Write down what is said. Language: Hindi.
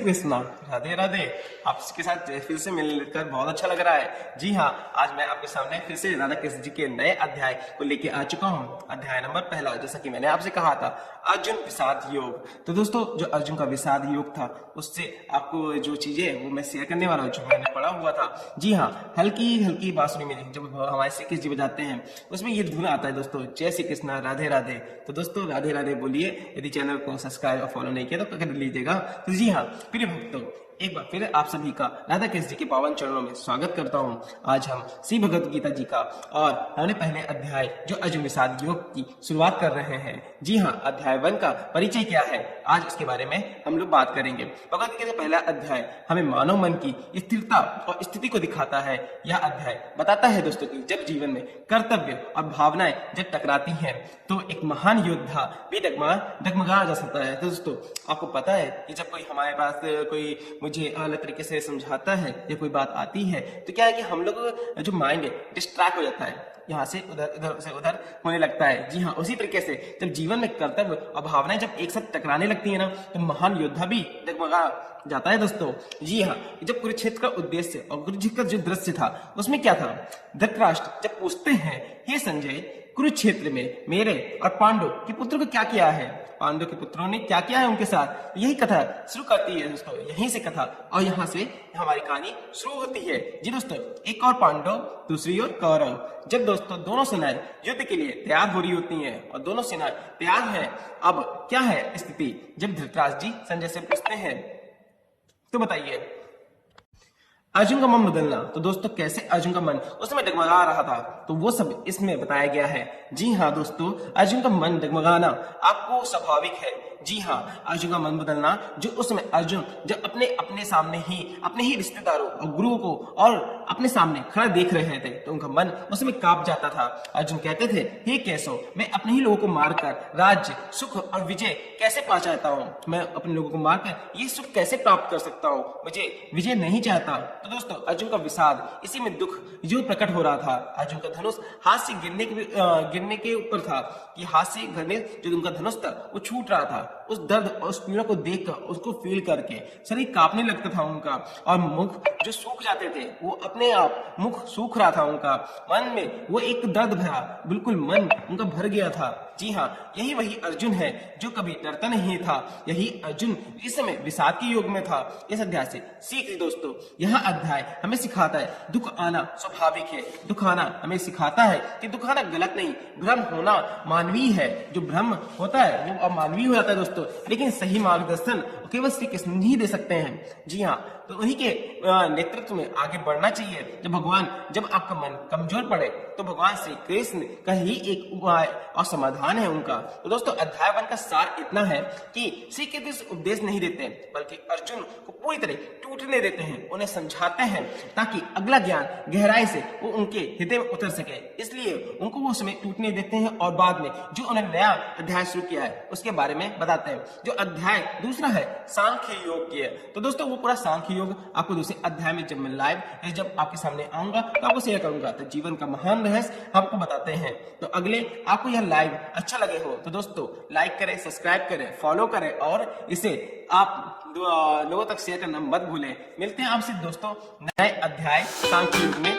कृष्णा, राधे राधे। आपके साथ फिर से मिलकर बहुत अच्छा लग रहा है। जी हाँ, आज मैं आपके सामने फिर से राधा कृष्ण जी के नए अध्याय को लेके आ चुका हूँ। अध्याय नंबर पहला, जैसा कि मैंने आपसे कहा था, अर्जुन विषाद योग। तो दोस्तों, जो अर्जुन का विषाद योग था, उससे आपको जो चीजें है वो मैं शेयर करने वाला हूँ, जो मैंने पढ़ा हुआ था। जी हाँ, हल्की हल्की बांसुरी में जब हमारे श्री कृष्ण जी बजाते हैं, उसमें ये धुन आता है दोस्तों, जय श्री कृष्णा, राधे राधे। तो दोस्तों, राधे राधे बोलिए। यदि चैनल को सब्सक्राइब और फॉलो नहीं किया तो कर लीजिएगा। तो जी हाँ, प्रिय भक्तों, एक बार फिर आप सभी का राधा कृष्ण जी के पावन चरणों में स्वागत करता हूँ। आज हम श्री भगवद गीता जी का और हमने पहले अध्याय जो अर्जुन विषाद योग की शुरुआत कर रहे हैं। जी हाँ, अध्याय 1 का परिचय क्या है, आज उसके बारे में हम लोग बात करेंगे। भगवद गीता का पहला अध्याय हमें मानव मन की स्थिरता और स्थिति को दिखाता है। यह अध्याय बताता है दोस्तों कि जब जीवन में कर्तव्य और भावनाएं जब टकराती हैं तो एक महान योद्धा भी डगमगा जा सकता है। तो दोस्तों, आपको पता है कि जब कोई हमारे पास कोई मुझे अलग तरीके से समझाता है या कोई बात आती है, तो क्या है कि हम लोग जो माइंड है डिस्ट्रैक्ट हो जाता है, यहाँ से उधर, इधर से उधर होने लगता है। जी हाँ, उसी तरीके से जब जीवन में कर्तव्य और भावनाएं जब एक साथ टकराने लगती है ना, तो महान योद्धा भी डगमगा जाता है दोस्तों। जी हाँ, जब कुरुक्षेत्र का उद्देश्य और कुरुक्षेत्र का जो दृश्य था, उसमें क्या था, धृतराष्ट्र जब पूछते हैं, हे संजय, कुरुक्षेत्र में मेरे और पांडव के पुत्र को क्या किया है, पांडव के पुत्रों ने क्या किया है उनके साथ, यही कथा शुरू करती है दोस्तों, यहीं से कथा और यहाँ से हमारी कहानी शुरू होती है। जी दोस्तों, एक और पांडव, दूसरी ओर कौरव। जब दोस्तों दोनों सेनाएं युद्ध के लिए तैयार हो रही होती हैं और दोनों सेनाएं तैयार हैं, अब क्या है स्थिति, जब धृतराष्ट्र जी संजय से पूछते हैं, तो बताइए अर्जुन का मन बदलना। तो दोस्तों, कैसे अर्जुन का मन उस समय डगमगा रहा था, तो वो सब इसमें बताया गया है। जी हाँ दोस्तों, अर्जुन का मन डगमगाना आपको स्वाभाविक है। जी हाँ, अर्जुन का मन बदलना, जो उस समय अर्जुन जब अपने सामने ही अपने ही रिश्तेदारों और गुरुओं को और अपने सामने खड़ा देख रहे थे, तो उनका मन उस समय कांप जाता था। अर्जुन कहते थे, हे केशव, मैं अपने ही लोगों को मारकर राज्य, सुख और विजय कैसे पा चाहता हूँ, मैं अपने लोगों को मारकर ये सुख कैसे प्राप्त कर सकता हूँ, मुझे विजय नहीं चाहता। तो दोस्तों, अर्जुन का विषाद, इसी में दुख जो प्रकट हो रहा था। अर्जुन का धनुष हाथ से गिरने के ऊपर था, कि हाथ से गिरने जो उनका धनुष था वो छूट रहा था। उस दर्द और उस पीड़ा को देखकर, उसको फील करके शरीर कांपने लगता था उनका, और मुख जो सूख जाते थे, वो अपने आप मुख सूख रहा था उनका। मन में वो एक दर्द भरा, बिल्कुल मन उनका भर गया था। जी हाँ, यही वही अर्जुन है जो कभी डरता नहीं था। यही अर्जुन इस समय विषाद के योग में था। इस अध्याय से सीख दोस्तों, यह अध्याय हमें सिखाता है दुख आना स्वाभाविक है। दुख आना हमें सिखाता है कि दुख आना गलत नहीं, भ्रम होना मानवीय है। जो भ्रम होता है वो अमानवीय हो जाता है दोस्तों, लेकिन सही मार्गदर्शन केवल श्री कृष्ण ही दे सकते हैं। जी हाँ, तो उन्हीं के नेतृत्व में आगे बढ़ना चाहिए। जब आपका मन कमजोर पड़े, तो भगवान श्री कृष्ण का ही एक उपाय और समाधान है उनका। तो दोस्तों, अध्याय 1 का सार इतना है कि श्री कृष्ण उपदेश नहीं देते, बल्कि अर्जुन को पूरी तरह टूटने देते हैं, उन्हें समझाते हैं, ताकि अगला ज्ञान गहराई से वो उनके हृदय में उतर सके। इसलिए उनको वो समय टूटने देते हैं और बाद में जो उन्होंने नया अध्याय शुरू किया है उसके बारे में बताते हैं। जो अध्याय दूसरा है सांख्य योग की है। तो दोस्तों, वो पूरा सांख्य योग आपको दूसरे अध्याय में जब मैं लाइव जब आपके सामने आऊंगा तो आपको शेयर करूंगा। तो जीवन का महान रहस्य आपको बताते हैं। तो अगले आपको यह लाइव अच्छा लगे हो तो दोस्तों लाइक करें, सब्सक्राइब करें, फॉलो करें और इसे आप लोगों तक शेयर करना मत भूलें। मिलते हैं आपसे दोस्तों नए अध्याय सांख्य युग में।